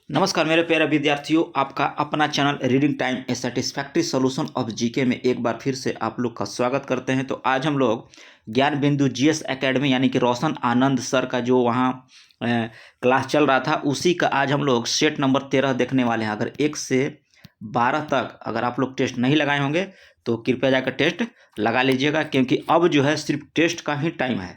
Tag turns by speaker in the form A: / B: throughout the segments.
A: नमस्कार मेरे प्यारे विद्यार्थियों, आपका अपना channel reading time A satisfactory solution of GK में एक बार फिर से आप लोग का स्वागत करते हैं। तो आज हम लोग ज्ञान बिंदु जीएस एकेडमी यानी कि रोशन आनंद सर का जो वहाँ क्लास चल रहा था, उसी का आज हम लोग सेट नंबर 13 देखने वाले हैं। अगर 1 से 12 तक अगर आप लोग टेस्ट नहीं लगाए होंगे तो कृपया जाकर टेस्ट लगा लीजिएगा, क्योंकि अब जो है सिर्फ टेस्ट का ही टाइम है।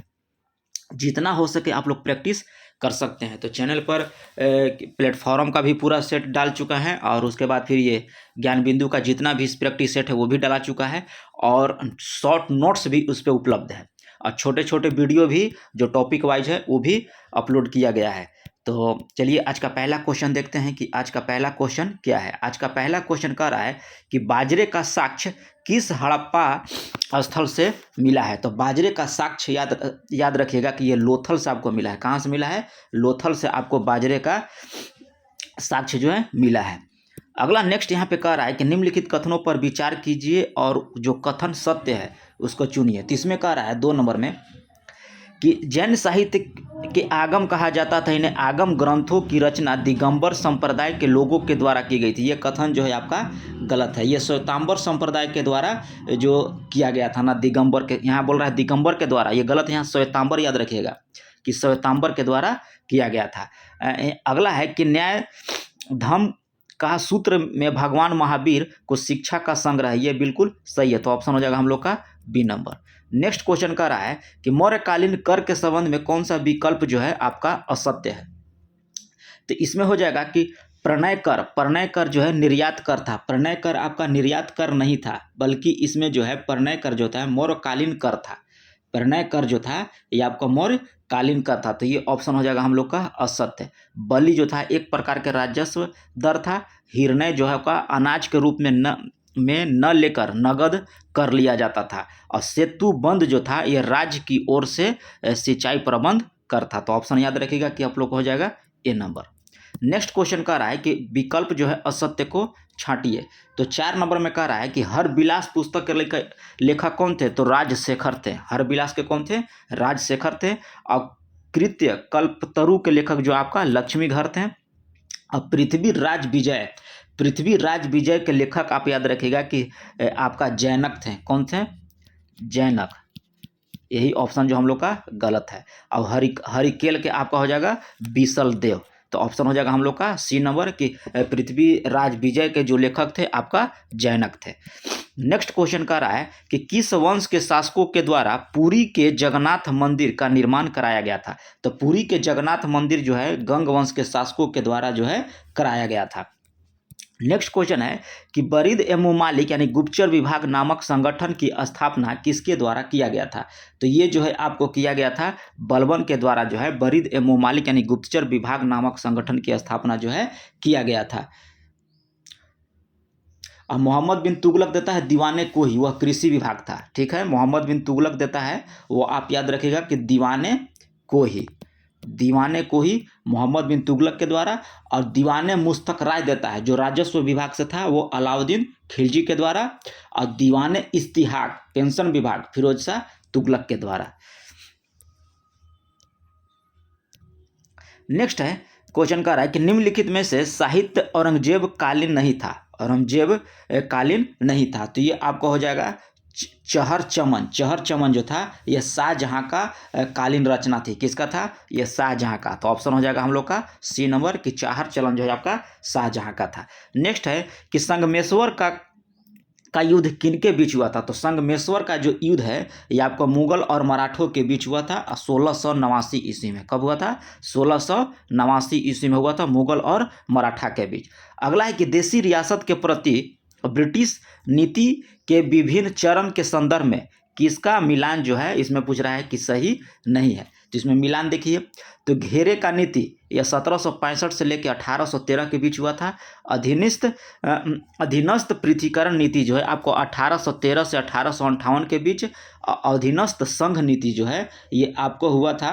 A: जितना हो सके आप लोग प्रैक्टिस कर सकते हैं। तो चैनल पर प्लेटफॉर्म का भी पूरा सेट डाल चुका है, और उसके बाद फिर ये ज्ञान बिंदु का जितना भी प्रैक्टिस सेट है वो भी डाला चुका है, और शॉर्ट नोट्स भी उस पर उपलब्ध है, और छोटे छोटे वीडियो भी जो टॉपिक वाइज है वो भी अपलोड किया गया है। तो चलिए आज का पहला क्वेश्चन देखते हैं कि आज का पहला क्वेश्चन क्या है। आज का पहला क्वेश्चन कह रहा है कि बाजरे का साक्ष्य किस हड़प्पा स्थल से मिला है। तो बाजरे का साक्ष्य याद रखिएगा कि ये लोथल से आपको मिला है। कहाँ से मिला है? लोथल से आपको बाजरे का साक्ष्य जो है मिला है। अगला नेक्स्ट यहाँ पे कह रहा है कि निम्नलिखित कथनों पर विचार कीजिए और जो कथन सत्य है उसको चुनिए। तो इसमें कह रहा है 2 नंबर में कि जैन साहित्य के आगम कहा जाता था, इन्हें आगम ग्रंथों की रचना दिगंबर संप्रदाय के लोगों के द्वारा की गई थी। ये कथन जो है आपका गलत है। ये श्वेतांबर संप्रदाय के द्वारा जो किया गया था ना, दिगंबर के, यहाँ बोल रहा है दिगंबर के द्वारा, ये गलत है। यहाँ श्वेतांबर याद रखिएगा कि श्वेतांबर के द्वारा किया गया था। अगला है कि न्याय धर्म का सूत्र में भगवान महावीर को शिक्षा का संग्रह, ये बिल्कुल सही है। तो ऑप्शन हो जाएगा हम लोग का बी नंबर। नेक्स्ट क्वेश्चन कह रहा है कि मौर्यकालीन कर के संबंध में कौन सा विकल्प जो है आपका असत्य है। तो इसमें हो जाएगा कि प्रणय कर जो है निर्यात कर था। प्रणय कर आपका निर्यात कर नहीं था, बल्कि इसमें जो है प्रणय कर जो था मौर्यकालीन कर था। प्रणय कर जो था ये आपका मौर्यकालीन कर था। तो ये ऑप्शन हो जाएगा हम लोग का असत्य। बलि जो था एक प्रकार के राजस्व दर था। हिरण्य जो है का अनाज के रूप में न लेकर नगद कर लिया जाता था। और सेतु बंद जो था ये राज्य की ओर से सिंचाई प्रबंध कर था। तो ऑप्शन याद रखिएगा कि आप लोग को हो जाएगा ए नंबर। नेक्स्ट क्वेश्चन कह रहा है कि विकल्प जो है असत्य को छांटिए। तो 4 नंबर में कह रहा है कि हर विलास पुस्तक के लेखक कौन थे। तो राजशेखर थे। हर विलास के कौन थे? राजशेखर थे। और कृत्य कल्पतरु के लेखक जो आपका लक्ष्मीधर थे। अब पृथ्वीराज विजय के लेखक आप याद रखिएगा कि आपका जैनक थे। कौन थे? जैनक। यही ऑप्शन जो हम लोग का गलत है। अब हरिकेल के आपका हो जाएगा बीसल देव। तो ऑप्शन हो जाएगा हम लोग का सी नंबर कि पृथ्वीराज विजय के जो लेखक थे आपका जैनक थे। नेक्स्ट क्वेश्चन कह रहा है कि किस वंश के शासकों के द्वारा पुरी के जगन्नाथ मंदिर का निर्माण कराया गया था। तो पुरी के जगन्नाथ मंदिर जो है गंग वंश के शासकों के द्वारा जो है कराया गया था। नेक्स्ट क्वेश्चन है कि बरीद ए मुमालिक यानी गुप्तचर विभाग नामक संगठन की स्थापना किसके द्वारा किया गया था। तो ये जो है आपको किया गया था बलबन के द्वारा जो है बरीद ए मुमालिक यानी गुप्तचर विभाग नामक संगठन की स्थापना जो है किया गया था। और मोहम्मद बिन तुगलक देता है दीवाने को ही, वह कृषि विभाग था। ठीक है, मोहम्मद बिन तुगलक देता है वो आप याद रखिएगा कि दीवाने को ही मोहम्मद बिन तुगलक के द्वारा। और दीवाने मुस्तक राय देता है जो राजस्व विभाग से था वो अलाउद्दीन खिलजी के द्वारा। और दीवाने इस्तिहाक पेंशन विभाग फिरोज शाह तुगलक के द्वारा। नेक्स्ट है क्वेश्चन कह रहा है कि निम्नलिखित में से साहित्य औरंगजेब कालीन नहीं था। औरंगजेब कालीन नहीं था। तो ये आपको हो जाएगा चहर चमन जो था यह शाहजहां का कालीन रचना थी। किसका था? यह शाहजहां का। तो ऑप्शन हो जाएगा हम लोग का सी नंबर कि चहर चमन जो है आपका शाहजहां का था। नेक्स्ट है कि संगमेश्वर का युद्ध किनके बीच हुआ था। तो संगमेश्वर का जो युद्ध है ये आपको मुगल और मराठों के बीच हुआ था 1689 ईस्वी में। कब हुआ था? 1689 ईस्वी में हुआ था, मुगल और मराठा के बीच। अगला है कि देशी रियासत के प्रति ब्रिटिश नीति के विभिन्न चरण के संदर्भ में किसका मिलान जो है इसमें पूछ रहा है कि सही नहीं है। तो इसमें मिलान देखिए तो घेरे का नीति यह 1765 से लेकर 1813 के बीच हुआ था। अधीनस्थ पृथ्वीकरण नीति जो है आपको 1813 से 1858 के बीच। अधीनस्थ संघ नीति जो है ये आपको हुआ था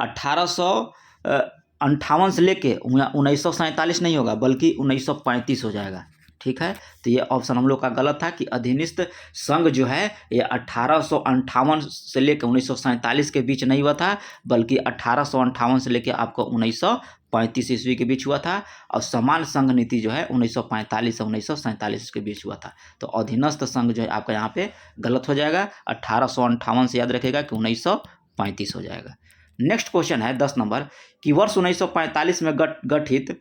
A: 1858 से लेके 1947 नहीं होगा बल्कि 1935 हो जाएगा। ठीक है, तो ये ऑप्शन हम लोग का गलत था कि अधीनस्थ संघ जो है ये 1858 से लेकर 1947 के बीच नहीं हुआ था, बल्कि 1858 से लेकर आपको 1935 ईस्वी के बीच हुआ था। और समान संघ नीति जो है 1945 से 1947 के बीच हुआ था। तो अधीनस्थ संघ जो है आपका यहाँ पे गलत हो जाएगा, 1858 से याद रखेगा कि 1935 हो जाएगा। नेक्स्ट क्वेश्चन है 10 नंबर कि वर्ष 1945 में गठित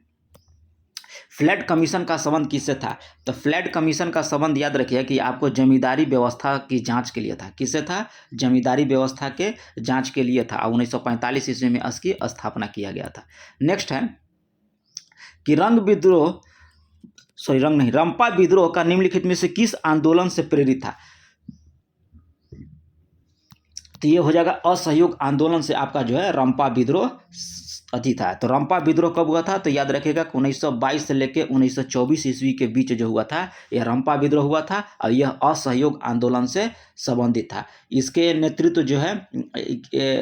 A: फ्लैट कमीशन का संबंध किससे था? तो फ्लैट कमीशन का संबंध याद रखिए कि आपको जमींदारी व्यवस्था की जांच के लिए था। किससे था? जमींदारी व्यवस्था के जांच के लिए था। 1945 ईस्वी में इसकी स्थापना किया गया था। नेक्स्ट है कि रंपा विद्रोह का निम्नलिखित में से किस आंदोलन से प्रेरित था? तो ये हो जाएगा असहयोग आंदोलन से आपका जो है रंपा विद्रोह अधिक था। तो रंपा विद्रोह कब हुआ था? तो याद रखिएगा 1922 से लेकर 1924 ईस्वी के बीच जो हुआ था यह रंपा विद्रोह हुआ था और यह असहयोग आंदोलन से संबंधित था। इसके नेतृत्व जो है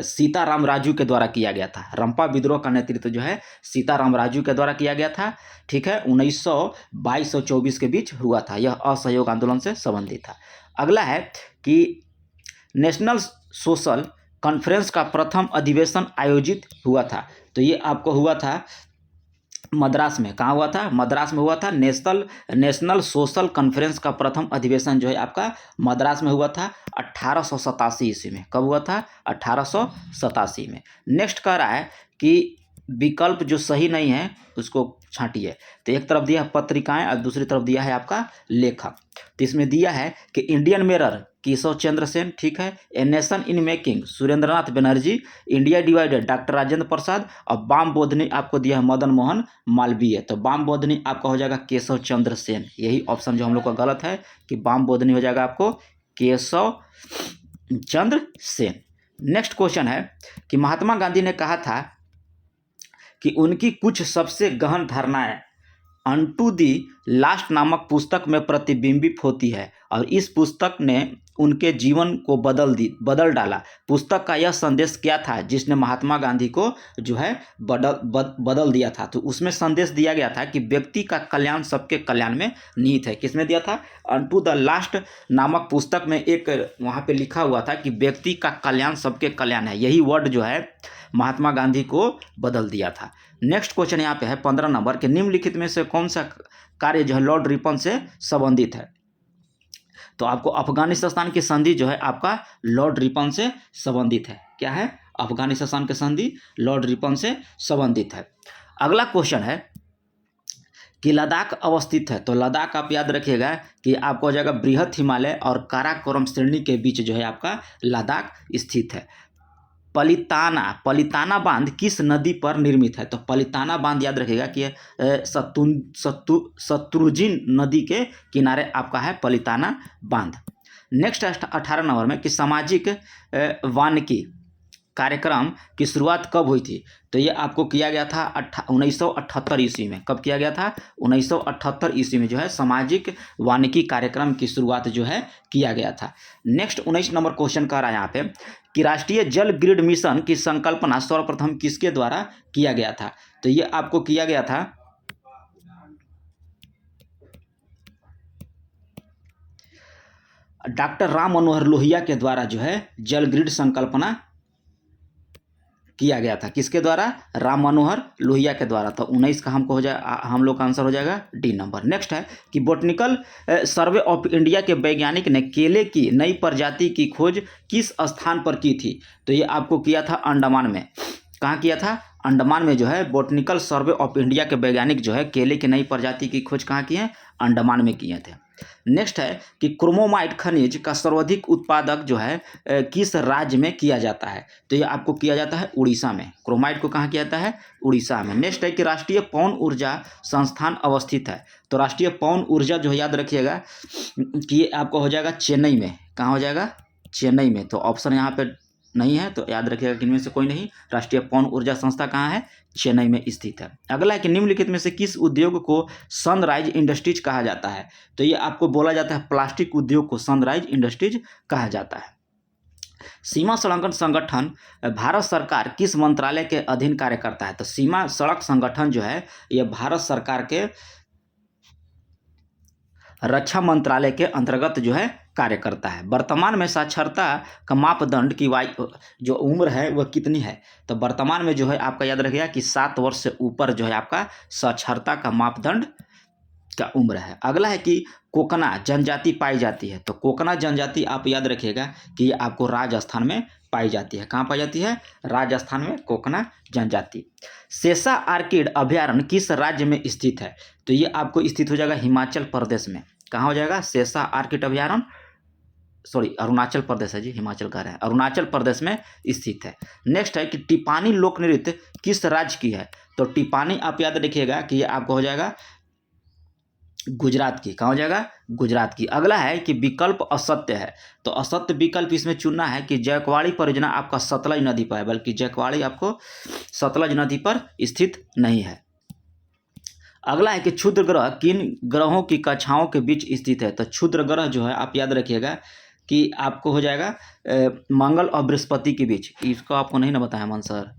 A: सीताराम राजू के द्वारा किया गया था। रंपा विद्रोह का नेतृत्व जो है सीताराम राजू के द्वारा किया गया था। ठीक है, 1922 और 24 के बीच हुआ था। यह असहयोग आंदोलन से संबंधित था। अगला है कि नेशनल सोशल कॉन्फ्रेंस का प्रथम अधिवेशन आयोजित हुआ था। तो ये आपको हुआ था मद्रास में। कहाँ हुआ था? मद्रास में हुआ था। नेशनल सोशल कॉन्फ्रेंस का प्रथम अधिवेशन जो है आपका मद्रास में हुआ था 1887 ईस्वी में। कब हुआ था? 1887 में। नेक्स्ट कह रहा है कि विकल्प जो सही नहीं है उसको छांटिए। तो एक तरफ दिया है पत्रिकाएं और दूसरी तरफ दिया है आपका लेखक। तो इसमें दिया है कि इंडियन मिरर केशव चंद्र सेन, ठीक है, a nation in making Surendranath Banerjee, India divided doctor Rajendra Prasad और बाम बोधनी आपको दिया है मदन मोहन मालवीय। तो बाम बोधनी आपका हो जाएगा केशव चंद्र सेन। यही ऑप्शन जो हम लोग का गलत है कि बाम बोधनी हो जाएगा आपको केशव चंद्र सेन। नेक्स्ट क्वेश्चन है कि महात्मा गांधी ने कहा था कि उनकी कुछ सबसे गहन धारणाएं अनटू दी लास्ट नामक पुस्तक में प्रतिबिंबित होती है और इस पुस्तक ने उनके जीवन को बदल डाला। पुस्तक का यह संदेश क्या था जिसने महात्मा गांधी को जो है बदल दिया था? तो उसमें संदेश दिया गया था कि व्यक्ति का कल्याण सबके कल्याण में निहित है। किसमें दिया था? अनटू द लास्ट नामक पुस्तक में एक वहाँ पे लिखा हुआ था कि व्यक्ति का कल्याण सबके कल्याण है। यही वर्ड जो है महात्मा गांधी को बदल दिया था। नेक्स्ट क्वेश्चन यहाँ पे है 15 नंबर के निम्नलिखित में से कौन सा कार्य जो है लॉर्ड रिपन से संबंधित है? तो आपको अफगानिस्तान की संधि जो है आपका लॉर्ड रिपन से संबंधित है। क्या है? अफगानिस्तान की संधि लॉर्ड रिपन से संबंधित है। अगला क्वेश्चन है कि लद्दाख अवस्थित है। तो लद्दाख आप याद रखिएगा कि आपको हो जाएगा बृहद हिमालय और काराकोरम श्रेणी के बीच जो है आपका लद्दाख स्थित है। पलिताना बांध किस नदी पर निर्मित है? तो पलिताना बांध याद रखिएगा कि शत्रुजिन नदी के किनारे आपका है पलिताना बांध। नेक्स्ट 18 नंबर में कि सामाजिक वानिकी कार्यक्रम की शुरुआत कब हुई थी? तो ये आपको किया गया था 1978 ईस्वी में। कब किया गया था? 1978 ईस्वी में जो है सामाजिक वानिकी कार्यक्रम की शुरुआत जो है किया गया था। नेक्स्ट 19 नंबर क्वेश्चन कह रहा है यहाँ पे कि राष्ट्रीय जल ग्रिड मिशन की संकल्पना सर्वप्रथम किसके द्वारा किया गया था? तो ये आपको किया गया था डॉक्टर राम मनोहर लोहिया के द्वारा जो है जल ग्रिड संकल्पना किया गया था। किसके द्वारा? राम मनोहर लोहिया के द्वारा। तो 19 का हमको हो जाए हम लोग का आंसर हो जाएगा डी नंबर। नेक्स्ट है कि बोटनिकल सर्वे ऑफ इंडिया के वैज्ञानिक ने केले की नई प्रजाति की खोज किस स्थान पर की थी? तो ये आपको किया था अंडमान में। कहाँ किया था? अंडमान में जो है बोटनिकल सर्वे ऑफ इंडिया के वैज्ञानिक जो है केले की नई प्रजाति की खोज कहाँ की है? अंडमान में किए थे। नेक्स्ट है कि क्रोमोमाइट खनिज का सर्वाधिक उत्पादक जो है किस राज्य में किया जाता है? तो ये आपको किया जाता है उड़ीसा में। क्रोमाइट को कहाँ किया जाता है? उड़ीसा में। नेक्स्ट है कि राष्ट्रीय पवन ऊर्जा संस्थान अवस्थित है। तो राष्ट्रीय पवन ऊर्जा जो है याद रखिएगा कि आपको हो जाएगा चेन्नई में। कहाँ हो जाएगा? चेन्नई में। तो ऑप्शन यहाँ पे नहीं है तो याद रखिएगा कि इनमें से कोई नहीं। राष्ट्रीय पवन ऊर्जा संस्था कहाँ है? चेन्नई में स्थित है। अगला है कि निम्नलिखित में से किस उद्योग को सनराइज इंडस्ट्रीज कहा जाता है? तो ये आपको बोला जाता है प्लास्टिक उद्योग को सनराइज इंडस्ट्रीज कहा जाता है। सीमा सड़क संगठन भारत सरकार किस मंत्रालय के अधीन कार्य करता है? तो सीमा सड़क संगठन जो है यह भारत सरकार के रक्षा मंत्रालय के अंतर्गत जो है कार्य करता है। वर्तमान में साक्षरता का मापदंड की जो उम्र है वह कितनी है? तो वर्तमान में जो है आपका याद रखिएगा कि 7 वर्ष से ऊपर जो है आपका साक्षरता का मापदंड का उम्र है। अगला है कि कोकना जनजाति पाई जाती है। तो कोकना जनजाति आप याद रखिएगा कि ये आपको राजस्थान में पाई जाती है। कहाँ पाई जाती है? राजस्थान में कोकना जनजाति। शेषा आर्किड अभयारण्य किस राज्य में स्थित है? तो ये आपको स्थित हो जाएगा हिमाचल प्रदेश में। कहाँ हो जाएगा? शेषा आर्किड अभयारण्य, सॉरी अरुणाचल प्रदेश है जी, हिमाचल का है, अरुणाचल प्रदेश में स्थित है। नेक्स्ट है कि टिपानी लोक नृत्य किस राज्य की है? तो टिपानी आप याद रखिएगा कि ये आपको हो जाएगा गुजरात की। कहाँ हो जाएगा? गुजरात की। अगला है कि विकल्प असत्य है। तो असत्य विकल्प इसमें चुनना है कि जयकवाड़ी परियोजना आपका सतलज नदी पर है, बल्कि जयकवाड़ी आपको सतलज नदी पर स्थित नहीं है। अगला है कि क्षुद्र ग्रह किन ग्रहों की कक्षाओं के बीच स्थित है? तो क्षुद्र ग्रह जो है आप याद रखिएगा कि आपको हो जाएगा मंगल और बृहस्पति के बीच। इसको आपको नहीं ना बताया मन सर।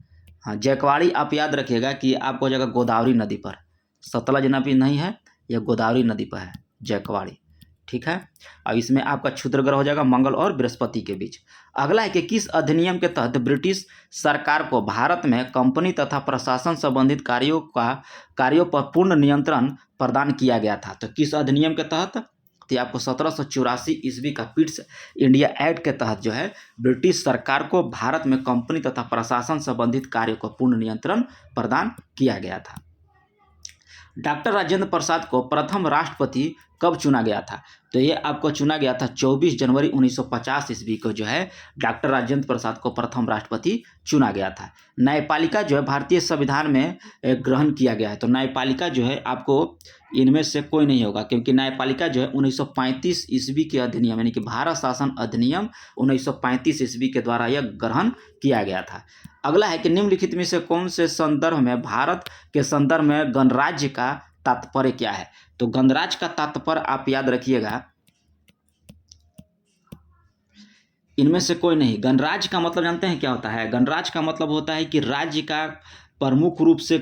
A: हाँ, जयकवाड़ी आप याद रखिएगा कि आपको हो जाएगा गोदावरी नदी पर, सतलज नदी नहीं है, यह गोदावरी नदी पर है जयकवाड़ी। ठीक है। अब इसमें आपका क्षुद्र ग्रह हो जाएगा मंगल और बृहस्पति के बीच। अगला है कि किस अधिनियम के तहत ब्रिटिश सरकार को भारत में कंपनी तथा प्रशासन संबंधित कार्यों पर पूर्ण नियंत्रण प्रदान किया गया था? तो किस अधिनियम के तहत? तो आपको 1784 ईस्वी का पिट्स इंडिया एक्ट के तहत जो है ब्रिटिश सरकार को भारत में कंपनी तथा प्रशासन संबंधित कार्यों को पूर्ण नियंत्रण प्रदान किया गया था। डॉक्टर राजेंद्र प्रसाद को प्रथम राष्ट्रपति कब चुना गया था? तो ये आपको चुना गया था 24 जनवरी 1950 ईस्वी को जो है डॉक्टर राजेंद्र प्रसाद को प्रथम राष्ट्रपति चुना गया था। न्यायपालिका जो है भारतीय संविधान में ग्रहण किया गया है। तो न्यायपालिका जो है आपको इनमें से कोई नहीं होगा, क्योंकि न्यायपालिका जो है 1935 ईस्वी के अधिनियम यानी कि भारत शासन अधिनियम 1935 ईस्वी के द्वारा यह ग्रहण किया गया था। अगला है कि निम्नलिखित में से कौन से संदर्भ में भारत के संदर्भ में गणराज्य का तात्पर्य क्या है? तो गणराज्य का तात्पर्य आप याद रखिएगा, इनमें से कोई नहीं। गणराज्य का मतलब जानते हैं क्या होता है? गणराज्य का मतलब होता है कि राज्य का प्रमुख रूप से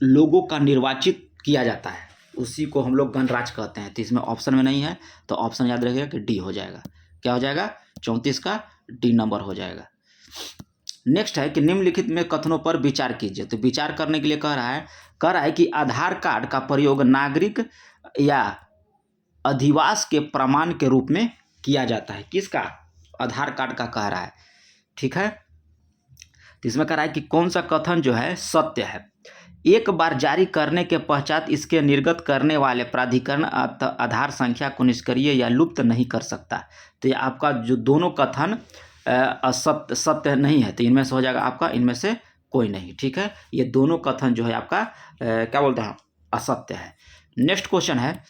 A: लोगों का निर्वाचित किया जाता है, उसी को हम लोग गणराज्य कहते हैं। तो इसमें ऑप्शन में नहीं है, तो ऑप्शन याद रखिएगा कि डी हो जाएगा। क्या हो जाएगा? 34 का डी नंबर हो जाएगा। नेक्स्ट है कि निम्नलिखित में कथनों पर विचार कीजिए। तो विचार करने के लिए कह रहा है कि आधार कार्ड का प्रयोग नागरिक या अधिवास के प्रमाण के रूप में किया जाता है। किसका? आधार कार्ड का कह रहा है। ठीक है। तो इसमें कह रहा है कि कौन सा कथन जो है सत्य है? एक बार जारी करने के पश्चात इसके निर्गत करने वाले प्राधिकरण आधार संख्या को निष्क्रिय या लुप्त नहीं कर सकता। तो ये आपका जो दोनों कथन सत्य नहीं है, तो इनमें से हो जाएगा आपका इनमें से कोई नहीं। ठीक है। ये दोनों कथन जो है आपका क्या बोलते हैं? असत्य है। नेक्स्ट क्वेश्चन है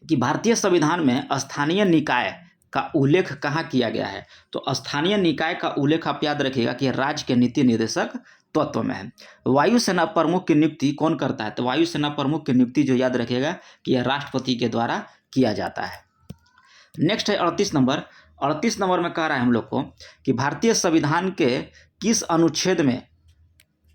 A: कि भारतीय संविधान में स्थानीय निकाय का उल्लेख कहाँ किया गया है? तो स्थानीय निकाय का उल्लेख आप याद रखिएगा कि राज्य के नीति निर्देशक तत्व में है। वायुसेना प्रमुख की नियुक्ति कौन करता है? तो वायुसेना प्रमुख की नियुक्ति जो याद रखिएगा कि यह राष्ट्रपति के द्वारा किया जाता है। नेक्स्ट है 38 नंबर। 38 नंबर में कह रहा है हम लोग को कि भारतीय संविधान के किस अनुच्छेद में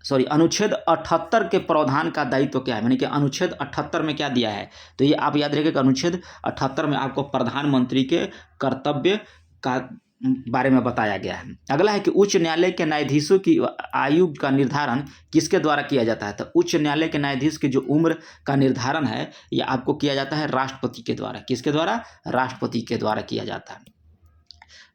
A: अनुच्छेद 78 के प्रावधान का दायित्व क्या है? यानी कि अनुच्छेद 78 में क्या दिया है? तो ये आप याद रखिएगा कि अनुच्छेद 78 में आपको प्रधानमंत्री के कर्तव्य का बारे में बताया गया है। अगला है कि उच्च न्यायालय के न्यायाधीशों की आयु का निर्धारण किसके द्वारा किया जाता है? तो उच्च न्यायालय के न्यायाधीश की जो उम्र का निर्धारण है यह आपको किया जाता है राष्ट्रपति के द्वारा। किसके द्वारा? राष्ट्रपति के द्वारा किया जाता है।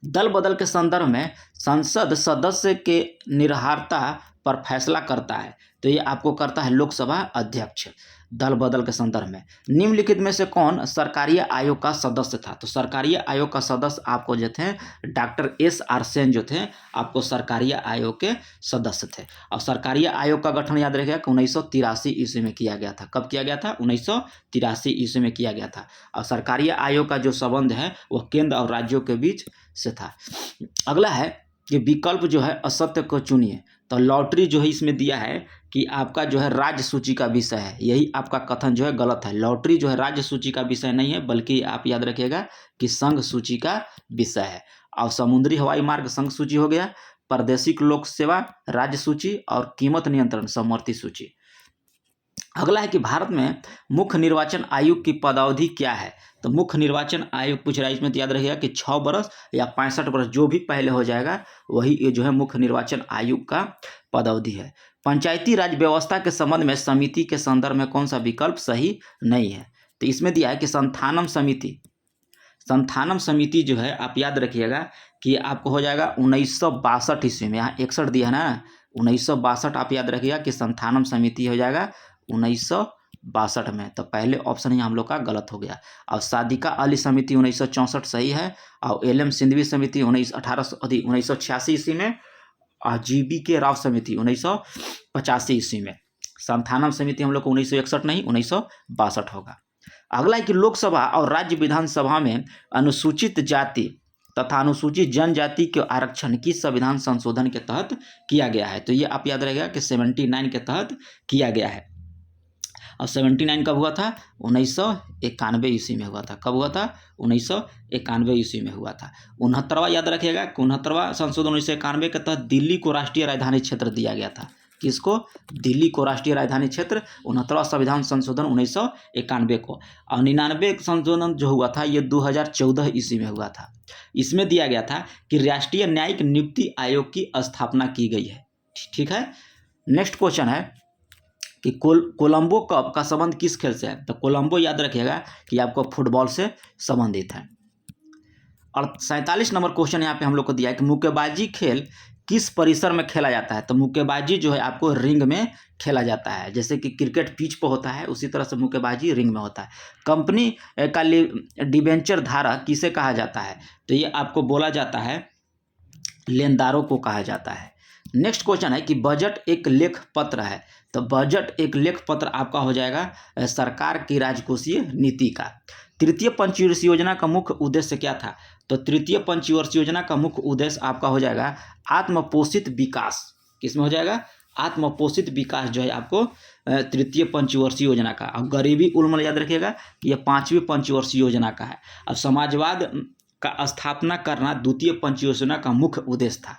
A: दल बदल के संदर्भ में संसद सदस्य के निर्हारता पर फैसला करता है। तो ये आपको करता है लोकसभा अध्यक्ष। दल बदल के संदर्भ में निम्नलिखित में से कौन सरकारी आयोग का सदस्य था? तो सरकारी आयोग का सदस्य आपको जो थे डॉक्टर SR सेन जो थे आपको सरकारी आयोग के सदस्य थे। और सरकारी आयोग का गठन याद रखिएगा कि 1983 ईस्वी में किया गया था। कब किया गया था? 1983 ईस्वी में किया गया था। और सरकारी आयोग का जो संबंध है वह केंद्र और राज्यों के बीच से था। अगला है कि विकल्प जो है असत्य को चुनिए। तो लॉटरी जो है इसमें दिया है कि आपका जो है राज्य सूची का विषय है, यही आपका कथन जो है गलत है। लॉटरी जो है राज्य सूची का विषय नहीं है, बल्कि आप याद रखिएगा कि संघ सूची का विषय है। और समुद्री हवाई मार्ग संघ सूची हो गया, प्रादेशिक लोक सेवा राज्य सूची, और कीमत नियंत्रण समवर्ती सूची। अगला है कि भारत में मुख्य निर्वाचन आयोग की पदावधि क्या है। तो मुख्य निर्वाचन आयोग पूछ रहा है, इसमें तो याद रखिएगा कि 6 वर्ष या 65 वर्ष जो भी पहले हो जाएगा वही ये जो है मुख्य निर्वाचन आयोग का पदावधि है। पंचायती राज व्यवस्था के संबंध में समिति के संदर्भ में कौन सा विकल्प सही नहीं है। तो इसमें दिया है कि संथानम समिति जो है आप याद रखिएगा कि आपको हो जाएगा 1962 ईस्वी में। यहाँ 61 दिया है ना, 1962 आप याद रखिएगा कि संथानम समिति हो जाएगा 1962 में। तो पहले ऑप्शन ही हम लोग का गलत हो गया। और सादिका अली समिति 1964 सही है। और एल.एम. सिंधवी समिति 1986 ईस्वी में। और जी.बी.के. राव समिति 1985 ईस्वी में। संथानम समिति हम लोग को 1961 नहीं 1962 होगा। अगला है कि लोकसभा और राज्य विधानसभा में अनुसूचित जाति तथा अनुसूचित जनजाति के आरक्षण किस संविधान संशोधन के तहत किया गया है। तो ये आप याद रखिएगा कि 79 के तहत किया गया है। और 79 कब हुआ था? 1991 ईस्वी में हुआ था। कब हुआ था? 1991 ईस्वी में हुआ था। 69वां याद रखिएगा कि 69वां संशोधन 1991 के तहत दिल्ली को राष्ट्रीय राजधानी क्षेत्र दिया गया था। किसको? दिल्ली को राष्ट्रीय राजधानी क्षेत्र। 69वां संविधान संशोधन 1991 को। और 99 संशोधन जो हुआ था ये 2014 ईस्वी में हुआ था। इसमें दिया गया था कि राष्ट्रीय न्यायिक नियुक्ति आयोग की स्थापना की गई है। ठीक है। नेक्स्ट क्वेश्चन है कि कोलंबो कप का संबंध किस खेल से है। तो कोलंबो याद रखिएगा कि आपको फुटबॉल से संबंधित है। और 47 नंबर क्वेश्चन यहाँ पे हम लोग को दिया है कि मुक्केबाजी खेल किस परिसर में खेला जाता है। तो मुक्केबाजी जो है आपको रिंग में खेला जाता है। जैसे कि क्रिकेट पिच पर होता है उसी तरह से मुक्केबाजी रिंग में होता है। कंपनी का डिबेंचर धारक किसे कहा जाता है। तो ये आपको बोला जाता है लेनदारों को कहा जाता है। नेक्स्ट क्वेश्चन है कि बजट एक लेख पत्र है। तो बजट एक लेख पत्र आपका हो जाएगा सरकार की राजकोषीय नीति का। तृतीय पंचवर्षीय योजना का मुख्य उद्देश्य क्या था। तो तृतीय पंचवर्षीय योजना का मुख्य उद्देश्य आपका हो जाएगा आत्मपोषित विकास। किसमें हो जाएगा? आत्मपोषित विकास जो है आपको तृतीय पंचवर्षीय योजना का। अब गरीबी उन्मूलन याद रखिएगा कि यह 5वीं पंचवर्षीय योजना का है। अब समाजवाद का स्थापना करना द्वितीय पंचवर्षीय योजना का मुख्य उद्देश्य था।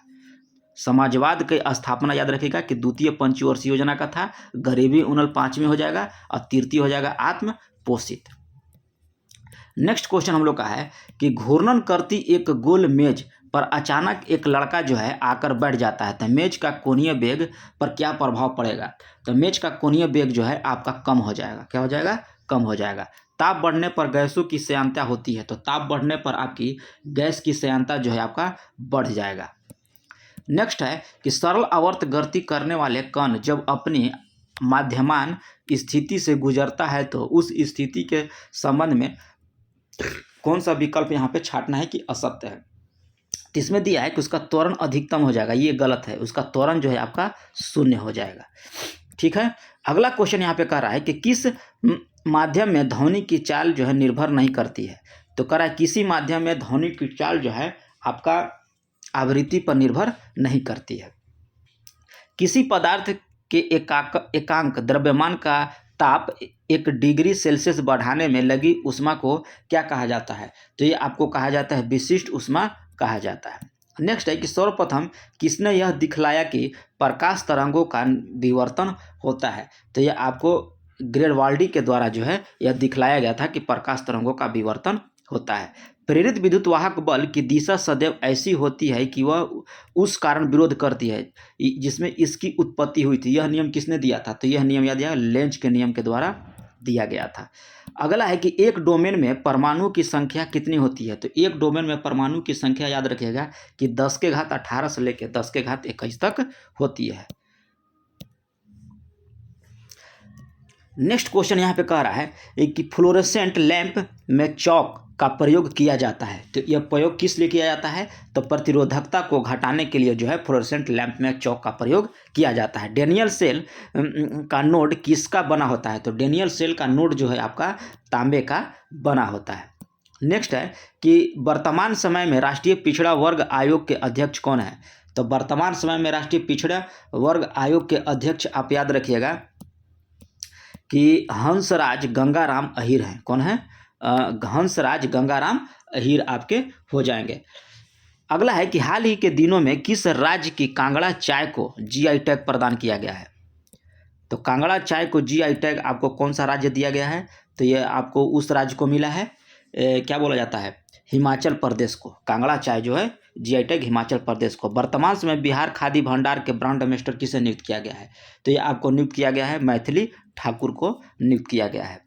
A: समाजवाद की स्थापना याद रखिएगा कि द्वितीय पंचवर्षीय योजना का था। गरीबी उन्मूलन 5वीं हो जाएगा और तृतीय हो जाएगा आत्मपोषित। नेक्स्ट क्वेश्चन हम लोग का है कि घूर्णन करती एक गोल मेज पर अचानक एक लड़का जो है आकर बैठ जाता है। तो मेज का कोणीय वेग पर क्या प्रभाव पड़ेगा। तो मेज का कोणीय वेग जो है आपका कम हो जाएगा। क्या हो जाएगा? कम हो जाएगा। ताप बढ़ने पर गैसों की श्यानता होती है। तो ताप बढ़ने पर आपकी गैस की श्यानता जो है आपका बढ़ जाएगा। नेक्स्ट है कि सरल आवर्त गति करने वाले कण जब अपनी माध्यमान स्थिति से गुजरता है तो उस स्थिति के संबंध में कौन सा विकल्प यहाँ पे छांटना है कि असत्य है। तो इसमें दिया है कि उसका त्वरण अधिकतम हो जाएगा। ये गलत है। उसका त्वरण जो है आपका 0 हो जाएगा। ठीक है। अगला क्वेश्चन यहाँ पे कह रहा है कि किस माध्यम में ध्वनि की चाल जो है निर्भर नहीं करती है। तो कह रहा है किसी माध्यम में ध्वनि की चाल जो है आपका आवृत्ति पर निर्भर नहीं करती है। किसी पदार्थ के एकांक द्रव्यमान का ताप 1 डिग्री सेल्सियस बढ़ाने में लगी ऊष्मा को क्या कहा जाता है। तो ये आपको कहा जाता है विशिष्ट ऊष्मा कहा जाता है। नेक्स्ट है कि सर्वप्रथम किसने यह दिखलाया कि प्रकाश तरंगों का विवर्तन होता है। तो यह आपको ग्रेडवाल्डी के द्वारा जो है यह दिखलाया गया था कि प्रकाश तरंगों का विवर्तन होता है। प्रेरित विद्युत वाहक बल की दिशा सदैव ऐसी होती है कि वह उस कारण विरोध करती है जिसमें इसकी उत्पत्ति हुई थी। यह नियम किसने दिया था। तो यह नियम याद है लेंज के नियम के द्वारा दिया गया था। अगला है कि एक डोमेन में परमाणु की संख्या कितनी होती है। तो एक डोमेन में परमाणु की संख्या याद रखिएगा कि 10 के घात 18 से लेकर 10 के घात 21 तक होती है। नेक्स्ट क्वेश्चन यहाँ पे कह रहा है कि फ्लोरेसेंट लैंप में चौक का प्रयोग किया जाता है। तो यह प्रयोग किस लिए किया जाता है। तो प्रतिरोधकता को घटाने के लिए जो है फ्लोरेसेंट लैंप में चौक का प्रयोग किया जाता है। डेनियल सेल का नोड किसका बना होता है। तो डेनियल सेल का नोड जो है आपका तांबे का बना होता है। नेक्स्ट है कि वर्तमान समय में राष्ट्रीय पिछड़ा वर्ग आयोग के अध्यक्ष कौन है। तो वर्तमान समय में राष्ट्रीय पिछड़ा वर्ग आयोग के अध्यक्ष आप याद रखिएगा कि हंसराज गंगाराम अहीर हैं। कौन है? हंसराज गंगाराम अहीर आपके हो जाएंगे। अगला है कि हाल ही के दिनों में किस राज्य की कांगड़ा चाय को जीआई टैग प्रदान किया गया है। तो कांगड़ा चाय को जीआई टैग आपको कौन सा राज्य दिया गया है? तो ये आपको उस राज्य को मिला है, क्या बोला जाता है, हिमाचल प्रदेश को। कांगड़ा चाय जो है जीआई टैग हिमाचल प्रदेश को। वर्तमान समय बिहार खादी भंडार के ब्रांड एम्बेसडर किसे नियुक्त किया गया है? तो ये आपको नियुक्त किया गया है मैथिली ठाकुर को नियुक्त किया गया है।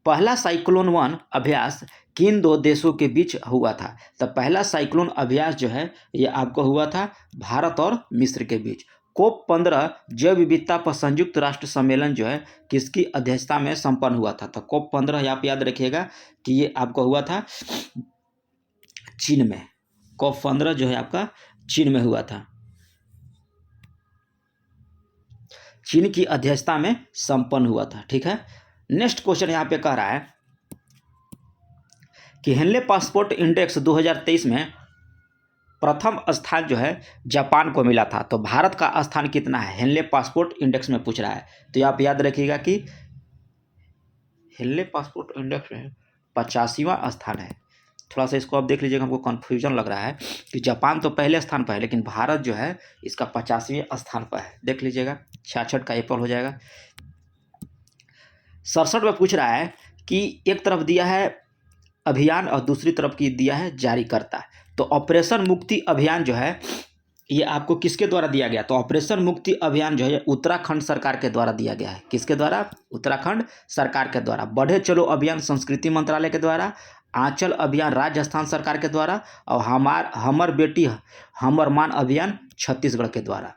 A: पहला साइक्लोन वन अभ्यास किन दो देशों के बीच हुआ था? तो पहला साइक्लोन अभ्यास जो है ये आपको हुआ था भारत और मिस्र के बीच। कोप 15 जैव विविधता पर संयुक्त राष्ट्र सम्मेलन जो है किसकी अध्यक्षता में संपन्न हुआ था? तो कोप 15 आप याद रखिएगा कि ये आपको हुआ था चीन में। कोप 15 जो है आपका चीन में हुआ था, चीन की अध्यक्षता में संपन्न हुआ था। ठीक है, नेक्स्ट क्वेश्चन यहाँ पे कह रहा है कि हेनले पासपोर्ट इंडेक्स 2023 में प्रथम स्थान जो है जापान को मिला था। तो भारत का स्थान कितना है हेनले पासपोर्ट इंडेक्स में पूछ रहा है। तो आप याद रखिएगा कि हेनले पासपोर्ट इंडेक्स में 85वां स्थान है। थोड़ा सा इसको आप देख लीजिएगा, हमको कन्फ्यूजन लग रहा है कि जापान तो पहले स्थान पर है लेकिन भारत जो है इसका 85वें स्थान पर है। देख लीजिएगा, 66 का एप्पल हो जाएगा। 67 में पूछ रहा है कि एक तरफ दिया है अभियान और दूसरी तरफ की दिया है जारीकर्ता। तो ऑपरेशन मुक्ति अभियान जो है ये आपको किसके द्वारा दिया गया? तो ऑपरेशन मुक्ति अभियान जो है उत्तराखंड सरकार के द्वारा दिया गया है। किसके द्वारा? उत्तराखंड सरकार के द्वारा। बढ़े चलो अभियान संस्कृति मंत्रालय के द्वारा, आंचल अभियान राजस्थान सरकार के द्वारा, और हमर बेटी हमर मान अभियान छत्तीसगढ़ के द्वारा।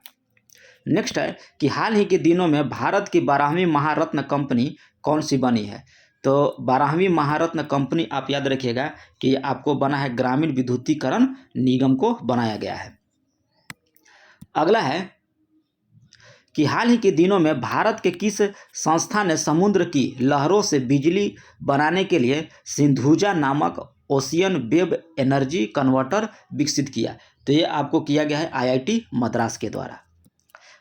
A: नेक्स्ट है कि हाल ही के दिनों में भारत की 12वीं महारत्न कंपनी कौन सी बनी है? तो 12वीं महारत्न कंपनी आप याद रखिएगा कि आपको बना है ग्रामीण विद्युतीकरण निगम को बनाया गया है। अगला है कि हाल ही के दिनों में भारत के किस संस्था ने समुद्र की लहरों से बिजली बनाने के लिए सिंधुजा नामक ओशियन वेव एनर्जी कन्वर्टर विकसित किया? तो ये आपको किया गया है आईआईटी मद्रास के द्वारा।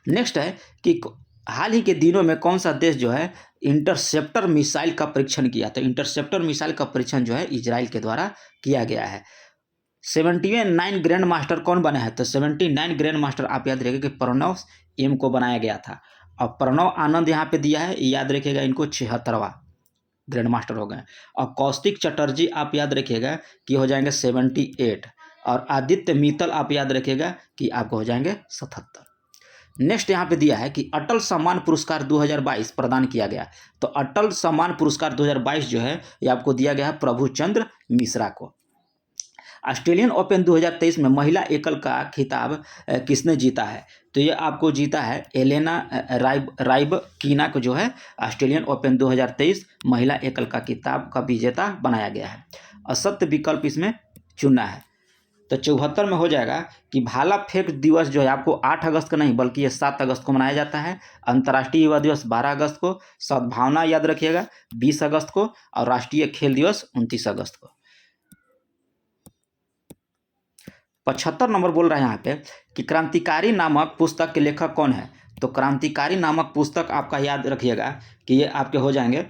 A: नेक्स्ट है कि हाल ही के दिनों में कौन सा देश जो है इंटरसेप्टर मिसाइल का परीक्षण किया? तो इंटरसेप्टर मिसाइल का परीक्षण जो है इजराइल के द्वारा किया गया है। 79 ग्रैंड मास्टर कौन बना है? तो 79 ग्रैंड मास्टर आप याद रखिएगा कि प्रणव एम को बनाया गया था, और प्रणव आनंद यहाँ पे दिया है, याद रखिएगा इनको 76वां ग्रैंड मास्टर हो गए। और कौशिक चटर्जी आप याद रखिएगा कि हो जाएंगे 78, और आदित्य मित्तल आप याद रखिएगा कि आपको हो जाएंगे 77। नेक्स्ट यहाँ पे दिया है कि अटल सम्मान पुरस्कार 2022 प्रदान किया गया। तो अटल सम्मान पुरस्कार 2022 जो है ये आपको दिया गया है प्रभुचंद्र मिश्रा को। ऑस्ट्रेलियन ओपन 2023 में महिला एकल का खिताब किसने जीता है? तो ये आपको जीता है एलेना राइबकिना को, जो है ऑस्ट्रेलियन ओपन 2023 महिला एकल का खिताब का विजेता बनाया गया है। असत्य विकल्प इसमें चुनना है। तो 74 में हो जाएगा कि भाला फेंक दिवस जो है आपको 8 अगस्त को नहीं बल्कि ये 7 अगस्त को मनाया जाता है। अंतर्राष्ट्रीय युवा दिवस 12 अगस्त को, सद्भावना याद रखिएगा 20 अगस्त को, और राष्ट्रीय खेल दिवस 29 अगस्त को। 75 नंबर बोल रहा है यहाँ पे कि क्रांतिकारी नामक पुस्तक के लेखक कौन है? तो क्रांतिकारी नामक पुस्तक आपका याद रखिएगा कि ये आपके हो जाएंगे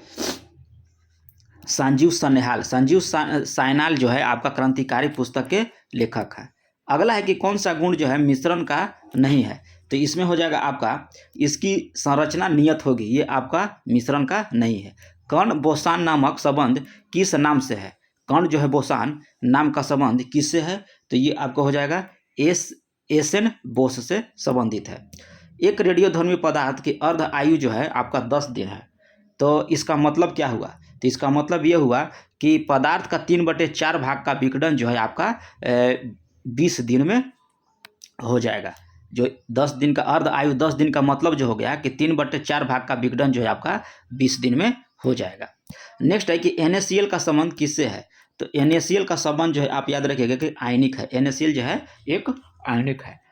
A: संजीव सन्याल। संजीव सायनाल जो है आपका क्रांतिकारी पुस्तक के लेखक है। अगला है कि कौन सा गुण जो है मिश्रण का नहीं है? तो इसमें हो जाएगा आपका इसकी संरचना नियत होगी, ये आपका मिश्रण का नहीं है। कर्ण बोसान नामक संबंध किस नाम से है? कर्ण जो है बोसान नाम का संबंध किससे है? तो ये आपको हो जाएगा एसन बोस से संबंधित है। एक रेडियोधर्मी पदार्थ की अर्ध आयु जो है आपका 10 दिन है। तो इसका मतलब क्या हुआ? तो इसका मतलब ये हुआ कि पदार्थ का 3/4 भाग का विघटन जो है आपका 20 दिन में हो जाएगा। जो 10 दिन का अर्ध आयु 10 दिन का मतलब जो हो गया कि 3/4 भाग का विघटन जो है आपका 20 दिन में हो जाएगा। नेक्स्ट है कि NaCl का संबंध किससे है? तो NaCl का संबंध जो है आप याद रखिएगा कि आयनिक है। NaCl जो है एक आयनिक है।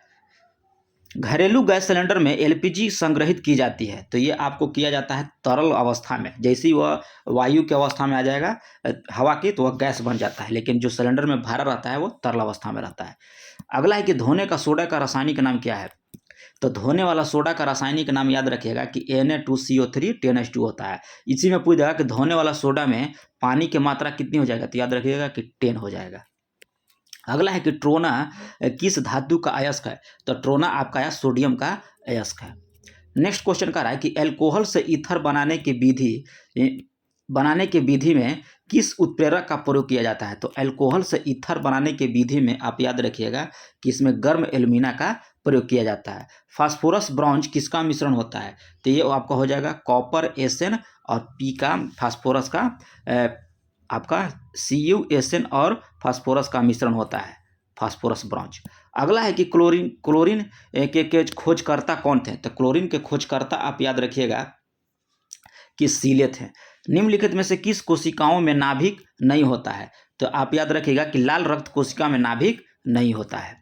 A: घरेलू गैस सिलेंडर में LPG संग्रहित की जाती है। तो ये आपको किया जाता है तरल अवस्था में। जैसे ही वह वायु की अवस्था में आ जाएगा हवा की तो वह गैस बन जाता है, लेकिन जो सिलेंडर में भरा रहता है वो तरल अवस्था में रहता है। अगला है कि धोने का सोडा का रासायनिक नाम क्या है? तो धोने वाला सोडा का रासायनिक नाम याद रखिएगा कि Na2CO3 10H2 होता है। इसी में पूछ देगा कि धोने वाला सोडा में पानी की मात्रा कितनी हो जाएगा? तो याद रखिएगा कि 10 हो जाएगा। अगला है कि ट्रोना किस धातु का अयस्क है? तो ट्रोना आपका है सोडियम का अयस्क है। नेक्स्ट क्वेश्चन कह रहा है कि एल्कोहल से ईथर बनाने की विधि में किस उत्प्रेरक का प्रयोग किया जाता है। तो एल्कोहल से ईथर बनाने की विधि में आप याद रखिएगा कि इसमें गर्म एल्यूमिना का प्रयोग किया जाता है। फास्फोरस ब्रॉन्ज किसका मिश्रण होता है। तो ये आपका हो जाएगा कॉपर एसएन और पी का फास्फोरस का आपका CuSN और फास्फोरस का मिश्रण होता है फास्फोरस ब्रॉन्ज। अगला है कि क्लोरीन के खोजकर्ता कौन थे। तो क्लोरीन के खोजकर्ता आप याद रखिएगा कि सीले थे। निम्नलिखित में से किस कोशिकाओं में नाभिक नहीं होता है। तो आप याद रखिएगा कि लाल रक्त कोशिका में नाभिक नहीं होता है।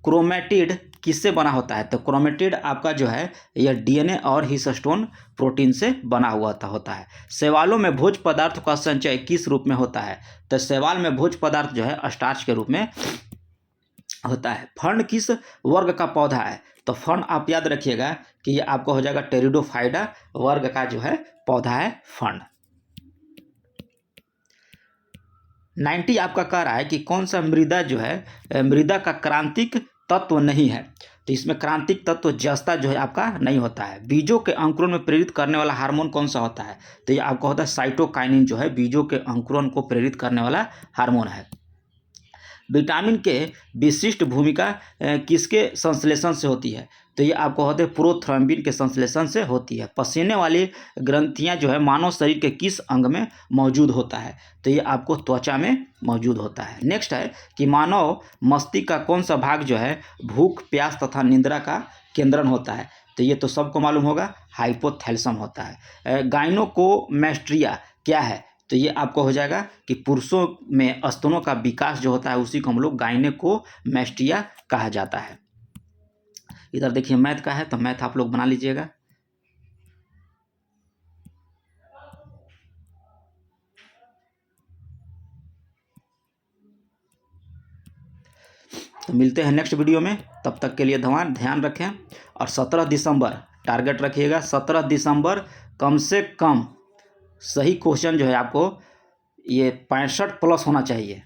A: क्रोमेटिड किससे बना होता है। तो क्रोमेटिड आपका जो है यह DNA और हिस्टोन प्रोटीन से बना हुआ होता है। शैवालों में भोज्य पदार्थ का संचय किस रूप में होता है। तो शैवाल में भोज्य पदार्थ जो है स्टार्च के रूप में होता है। फर्न किस वर्ग का पौधा है। तो फर्न आप याद रखिएगा कि ये आपको हो जाएगा टेरिडोफाइडा वर्ग का जो है पौधा है फर्न। 90 आपका कह रहा है कि कौन सा मृदा जो है मृदा का क्रांतिक तत्व नहीं है। तो इसमें क्रांतिक तत्व जस्ता जो है आपका नहीं होता है। बीजों के अंकुरण में प्रेरित करने वाला हार्मोन कौन सा होता है। तो ये आपका होता है साइटोकाइनिन जो है बीजों के अंकुरण को प्रेरित करने वाला हार्मोन है। विटामिन के विशिष्ट भूमिका किसके संश्लेषण से होती है। तो ये आपको होते हैं प्रोथ्रोम्बिन के संश्लेषण से होती है। पसीने वाली ग्रंथियां जो है मानव शरीर के किस अंग में मौजूद होता है। तो ये आपको त्वचा में मौजूद होता है। नेक्स्ट है कि मानव मस्तिष्क का कौन सा भाग जो है भूख प्यास तथा निद्रा का केंद्रन होता है। तो ये तो सबको मालूम होगा हाइपोथैलेमस होता है। गाइनोकोमेस्ट्रिया क्या है। तो ये आपको हो जाएगा कि पुरुषों में स्तनों का विकास जो होता है उसी को हम लोग गाइनेकोमेस्टिया कहा जाता है। इधर देखिए मैथ का है तो मैथ आप लोग बना लीजिएगा। तो मिलते हैं नेक्स्ट वीडियो में, तब तक के लिए ध्यान रखें। और 17 दिसंबर टारगेट रखिएगा। 17 दिसंबर कम से कम सही क्वेश्चन जो है आपको ये 65 प्लस होना चाहिए।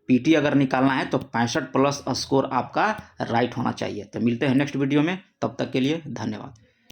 A: पीटी अगर निकालना है तो 65 प्लस स्कोर आपका राइट होना चाहिए। तो मिलते हैं नेक्स्ट वीडियो में, तब तक के लिए धन्यवाद।